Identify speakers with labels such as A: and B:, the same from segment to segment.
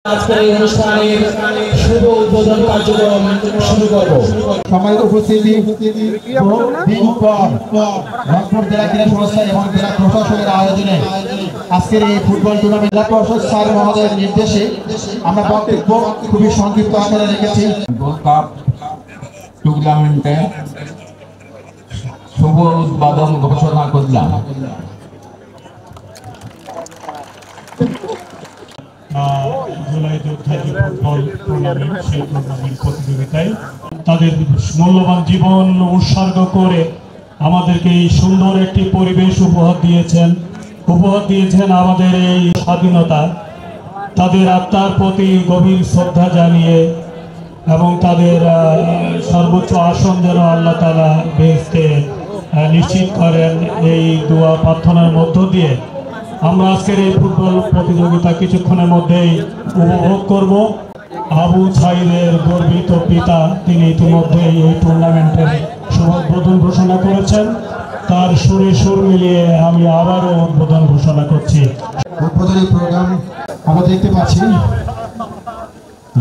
A: আজকের এই অনুষ্ঠানের শুভ উদ্বোধন কার্যক্রম শুরু করব।
B: সম্মানিত উপস্থিতি, বহুদিন পর রংপুর জেলা ক্রীড়া সংস্থা এবং জেলা প্রশাসনের আয়োজনে আজকের এই ফুটবল টুর্নামেন্ট জেলা প্রশাসক স্যার মহোদয়ের নির্দেশে আমরা বক্তব্য খুবই সংক্ষিপ্ত আকারে রেখেছি।
C: গোল্ড কাপ টুর্নামেন্টে শুভ উদ্বোধন ঘোষণা করলাম।
D: জুলাই যোদ্ধা যে ফুটবল টুর্নামেন্ট, সেই টুর্নামেন্ট প্রতিযোগিতায় তাদের মূল্যবান জীবন উৎসর্গ করে আমাদেরকে এই সুন্দর একটি পরিবেশ উপহার দিয়েছেন আমাদের এই স্বাধীনতা। তাদের আত্মার প্রতি গভীর শ্রদ্ধা জানিয়ে এবং তাদের সর্বোচ্চ আসন যেন আল্লাহ তাআলা বেহেশতে নিশ্চিত করেন, এই দোয়া প্রার্থনার মধ্য দিয়ে আমরা আজকের এই ফুটবল প্রতিযোগিতা কিছুক্ষণের মধ্যেই উপভোগ করব। আবু সাঈদের গর্বিত পিতা তিনি ইতিমধ্যেই এই টুর্নামেন্টের উদ্বোধন ঘোষণা করেছেন। তার সুরে সুর মিলিয়ে আমি আবারও উদ্বোধন ঘোষণা করছি।
B: উদ্বোধনী প্রোগ্রাম আমরা দেখতে পাচ্ছি।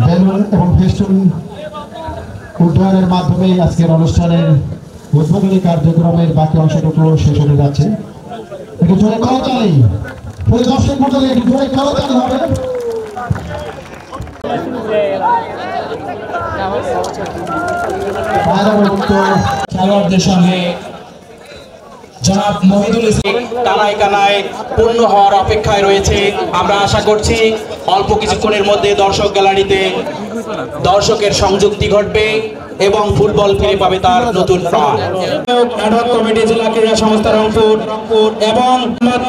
B: বেলুন এবং ফেস্টুন উদ্যানের মাধ্যমে আজকের অনুষ্ঠানের উদ্বোধনী কার্যক্রমের বাকি অংশটুকু শেষ হতে যাচ্ছে। একটু জোরে করতালি, পরিদর্শক মণ্ডলী একটু জোরে করতালি হবে।
A: খেলোয়াড়দের সঙ্গে জনাব মহিদুল ইসলাম
E: কানায় কানায় পূর্ণ হওয়ার অপেক্ষায় রয়েছে। আমরা আশা করছি অল্প কিছুক্ষণের মধ্যে দর্শক গ্যালারিতে দর্শকের সংযুক্তি ঘটবে এবং ফুটবল ফিরে পাবে তার নতুন প্রাণ। অ্যাডহক কমিটি জেলা ক্রীড়া সংস্থা রংপুর এবং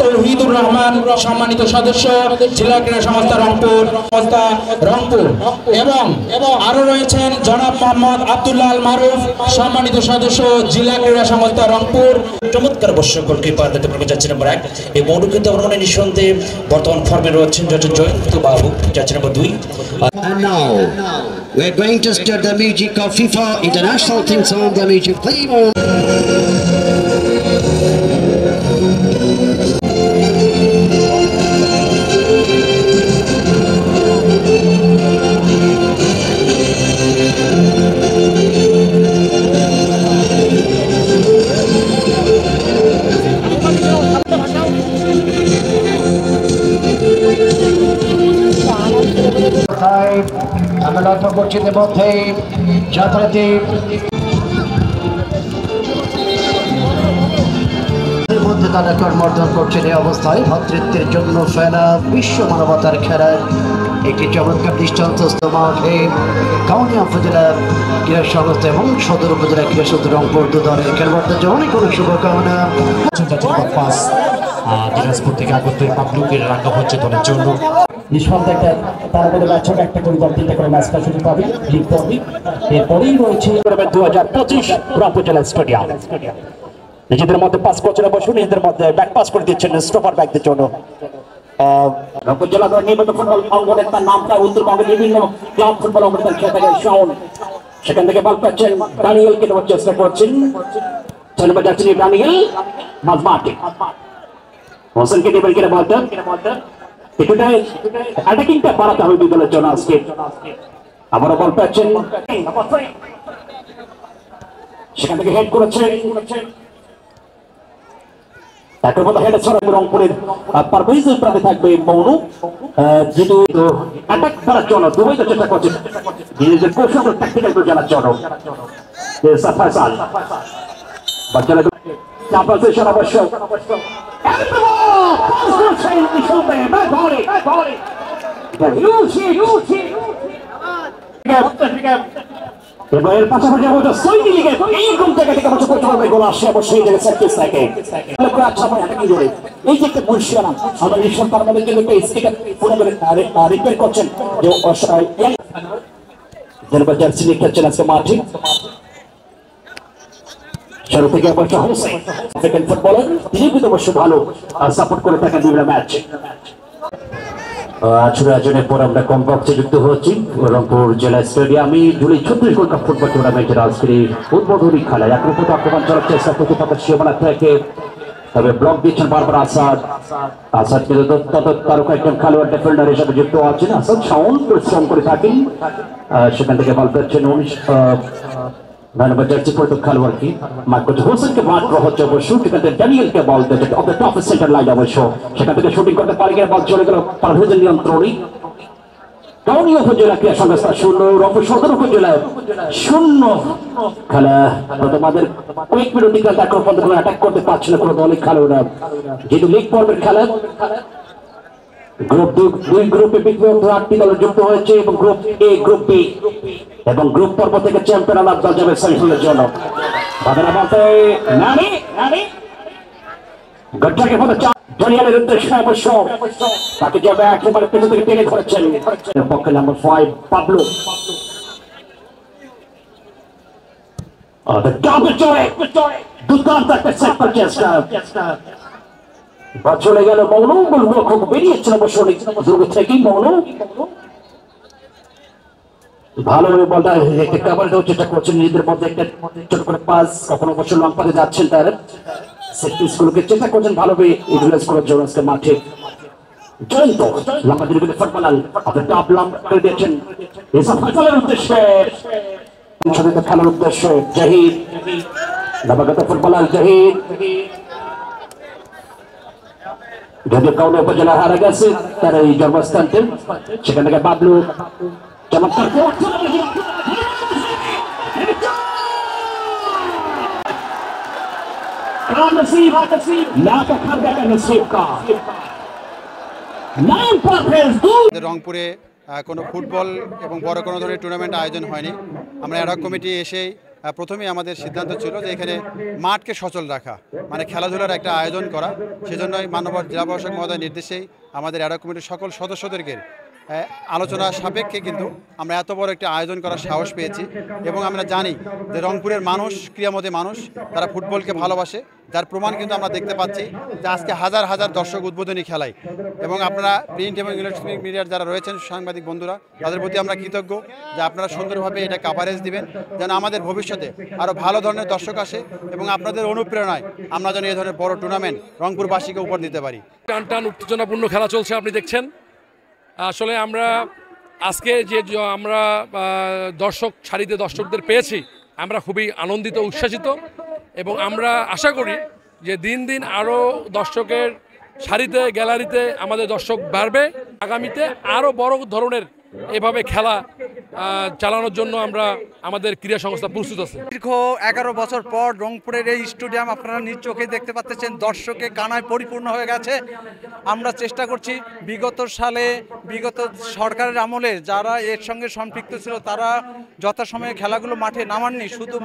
E: তৌহিদুর রহমান সম্মানিত সদস্য জেলা ক্রীড়া সংস্থা রংপুর এবং আরো রয়েছেন জনাব মোহাম্মদ আব্দুল্লাহ আল মারুফ সম্মানিত সদস্য জেলা ক্রীড়া সংস্থা রংপুর।
F: চমৎকার বর্ষকর কৃপার দেখতে পাবেন যাচ্ছে নম্বর 1 এই মৌলু কিন্তু আমার মনে নিঃসন্দেহে বর্তমান ফর্মে রয়েছেন জয়ন্ত বাবু, যাচ্ছে নম্বর 2।
G: And now we're going to start the music of FIFA International Theme Song, the music play on. আমরা লক্ষ্য করছি মধ্যে যাত্রাতে মধ্যে তারা কর্মর্দন করছেন। এই অবস্থায় ভ্রাতৃত্বের জন্য ফেলা বিশ্ব মানবতার খেলার একটি চমৎকার দৃষ্টান্ত মাঠে কাউনিয়া উপজেলা ক্রীড়া সংস্থা এবং সদর উপজেলা ক্রীড়া সংস্থা রংপুর দু দলের খেলোয়াড়দের জন্য অনেক অনেক শুভকামনা। দিনাজপুর থেকে আগত পাবলুকের রাখা হচ্ছে দলের জন্য নিষ্পন্দ একটা তারা বলে ছোট একটা করে দল 3টা করে ম্যাচটা শুরু পাবে, লিখতে হবে। এরপরেই রয়েছে 2025 রংপুর জেলা স্টেডিয়াম। নিজেদের মধ্যে পাস কোচরা বসে নিজেদের মধ্যে ব্যাক পাস করে দিচ্ছেন স্টপার ব্যাকদের জন্য। রংপুর জেলা দল নিয়মিত ফুটবল অঙ্গনের তার নামটা উত্তরবঙ্গের বিভিন্ন ক্লাব ফুটবল অঙ্গনের খেলে থাকে শাওন, সেখান থেকে বল পাচ্ছেন দানিয়েলকে দেওয়ার চেষ্টা করছেন। ধন্যবাদ যাচ্ছেন দানিয়েল মাজমাটি হোসেনকে দেবেন কিনা বলটা এটাই অ্যাটাকিংটা বাড়াতে হবে দলের জন্য আজকে। আবারও বল পাচ্ছেন, সেখান থেকে হেড করেছেন তাকে মতো হেডে ছড়া রংপুরের পারভেজের প্রান্তে থাকবে মৌনু, যেহেতু অ্যাটাক করার জন্য দুবাই চেষ্টা করছে নিজেদের কৌশল ট্যাকটিক্যাল করে জানার জন্য। ফয়সাল বাচ্চারা অবশ্য এর পাশাপাশি আমাদের সৌদি লিগে এইরকম জায়গা থেকে বছর পর্যন্ত গোল আসে অবশ্যই জায়গায় সার্ভিস থাকে এই যে একটা বৈশিষ্ট্য আমরা নিশ্চয় তার মধ্যে কিন্তু একটা স্টিকার পুরো করে রিপেয়ার করছেন যে জার্সি লিখছেন আজকে মাঠে শুরু থেকে অবশ্য হোসেন সেকেন্ড ফুটবলার, তিনি কিন্তু অবশ্য ভালো সাপোর্ট করে থাকেন বিভিন্ন ম্যাচ। আসলে আয়োজনের পর আমরা কমপক্ষে যুক্ত হচ্ছি রংপুর জেলা স্টেডিয়ামে জুলাই 36 গোল্ড কাপ ফুটবল টুর্নামেন্টের আজকের উদ্বোধনী খেলায় আক্রমণ চলার চেষ্টা করতে থাকা সীমানা থেকে তবে ব্লক দিচ্ছেন বারবার আসাদ। আসাদ কিন্তু তারকা একজন খেলোয়াড় ডিফেন্ডার হিসেবে যুক্ত আছেন। আসাদ সাউন্ড পরিশ্রম করে থাকেন, সেখান থেকে বল পেয়েছেন 19 জার্সি পরিত খেলোয়াড়কে মার্কোস হোসেনকে মাত্র হচ্ছে অবশ্য, সেখান থেকে ড্যানিয়েলকে বল দিয়েছে of the top centre line অবশ্য, সেখান থেকে শুটিং করতে পারে গিয়ে বল চলে গেল পারভেজের নিয়ন্ত্রণে। কাউনিয়া উপজেলা ক্রীড়া সংস্থা 0, রংপুর সদর উপজেলায় 0 খেলা। তোমাদের কয়েক মিনিট এখন পর্যন্ত অ্যাটাক করতে পারছে না কোনো দলই খেলোয়াড়রা, যেহেতু লিগ পর্বের খেলা। গ্রুপ 2 গ্রুপে বিগত 8টি দল যুক্ত হয়েছে এবং গ্রুপ এ, গ্রুপ বি এবং গ্রুপ পর্ব থেকে চ্যাম্পিয়ন আলাপ দল যাবে সেমিফাইনালের জন্য। বাদারা বলতে নানি গজ্জাকে ফটো ড্যানিয়েলের উদ্দেশ্যে অবশ্য তাকে যাবে একেবারে পেছন থেকে টেনে ধরেছেন পক্ষে নাম্বার 5 পাবলো। দুর্দান্ত একটা সেট চেষ্টা চলে গেল মৌন, বলবো খুব বেরিয়েছিল অবশ্য দুর্গ থেকেই মৌন ভালোভাবে বলটা কাভার দেওয়ার চেষ্টা করছেন, নিজেদের মধ্যে একটা ছোট করে পাস, কখনো অবশ্য লং পাসে যাচ্ছেন, তার সেটপিসগুলোকে চেষ্টা করছেন ভালোভাবে ইউটিলাইজ করার জন্য আজকে মাঠে। জয়ন্ত লম্বা দীর্ঘ ফুটবলার আপনার টপ লম্বা করে দিয়েছেন এসব ফাইনালের উদ্দেশ্যে, খেলার উদ্দেশ্যে জাহিদ নবাগত ফুটবলার জাহিদ, যদিও কাউনিয়া উপজেলা হারা গেছে তার এই জন্মস্থানটি, সেখান থেকে বাবলু চমৎকার
B: রংপুরে কোনো ফুটবল এবং বড় কোনো ধরনের টুর্নামেন্ট আয়োজন হয়নি। আমরা অ্যাডহক কমিটি এসেই প্রথমেই আমাদের সিদ্ধান্ত ছিল যে এখানে মাঠকে সচল রাখা, মানে খেলাধুলার একটা আয়োজন করা। সেজন্যই মাননীয় জেলা প্রশাসক মহোদয়ের নির্দেশেই আমাদের অ্যাডহক কমিটির সকল সদস্যদেরকে আলোচনা সাপেক্ষে কিন্তু আমরা এত বড় একটা আয়োজন করার সাহস পেয়েছি। এবং আমরা জানি যে রংপুরের মানুষ ক্রীড়ামোদী মানুষ, তারা ফুটবলকে ভালোবাসে, যার প্রমাণ কিন্তু আমরা দেখতে পাচ্ছি যে আজকে হাজার হাজার দর্শক উদ্বোধনী খেলায়। এবং আপনারা প্রিন্ট এবং ইলেকট্রনিক মিডিয়ার যারা রয়েছেন সাংবাদিক বন্ধুরা, তাদের প্রতি আমরা কৃতজ্ঞ যে আপনারা সুন্দরভাবে এটা কাভারেজ দিবেন, যেন আমাদের ভবিষ্যতে আরও ভালো ধরনের দর্শক আসে এবং আপনাদের অনুপ্রেরণায় আমরা যেন এই ধরনের বড় টুর্নামেন্ট রংপুরবাসীকে উপহার দিতে পারি।
H: টান উত্তেজনাপূর্ণ খেলা চলছে, আপনি দেখছেন। আসলে আমরা আজকে যে আমরা দর্শক সারিতে দর্শকদের পেয়েছি, আমরা খুবই আনন্দিত, উচ্ছ্বাসিত এবং আমরা আশা করি যে দিন দিন আরও দর্শকের সারিতে গ্যালারিতে আমাদের দর্শক বাড়বে। আগামীতে আরও বড় ধরনের এভাবে খেলা চালানোর জন্য আমরা আমাদের ক্রীড়া সংস্থা প্রস্তুত আছে।
I: দীর্ঘ 11 বছর পর রংপুরের এই স্টেডিয়াম আপনারা নিজ চোখে দেখতে পাচ্ছেন, দর্শকে কানায় পরিপূর্ণ হয়ে গেছে। আমরা চেষ্টা করছি বিগত সালে বিগত সরকারের আমলে যারা এর সঙ্গে সম্পৃক্ত ছিল তারা যথাসময়ে খেলাগুলো মাঠে নামাননি, শুধু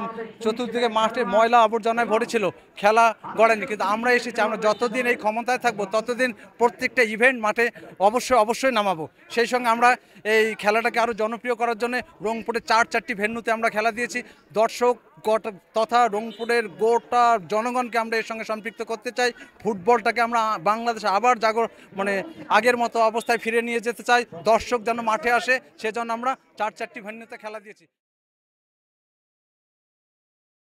I: চতুর্দিকে মাঠে ময়লা আবর্জনায় ভরেছিল, খেলা গড়েনি। কিন্তু আমরা এসেছি, আমরা যতদিন এই ক্ষমতায় থাকবো ততদিন প্রত্যেকটা ইভেন্ট মাঠে অবশ্যই নামাবো। সেই সঙ্গে আমরা এই খেলাটাকে আরও জনপ্রিয় করার জন্য রংপুরে 4টি ভেন্যুতে আমরা খেলা দিয়েছি। দর্শক তথা রংপুরের গোটা জনগণকে আমরা এর সঙ্গে সম্পৃক্ত করতে চাই। ফুটবলটাকে আমরা বাংলাদেশে আবার আগের মতো অবস্থায় ফিরে নিয়ে যেতে চাই। দর্শক যেন মাঠে আসে, সেজন্য আমরা 4টি ভেন্যুতে খেলা দিয়েছি।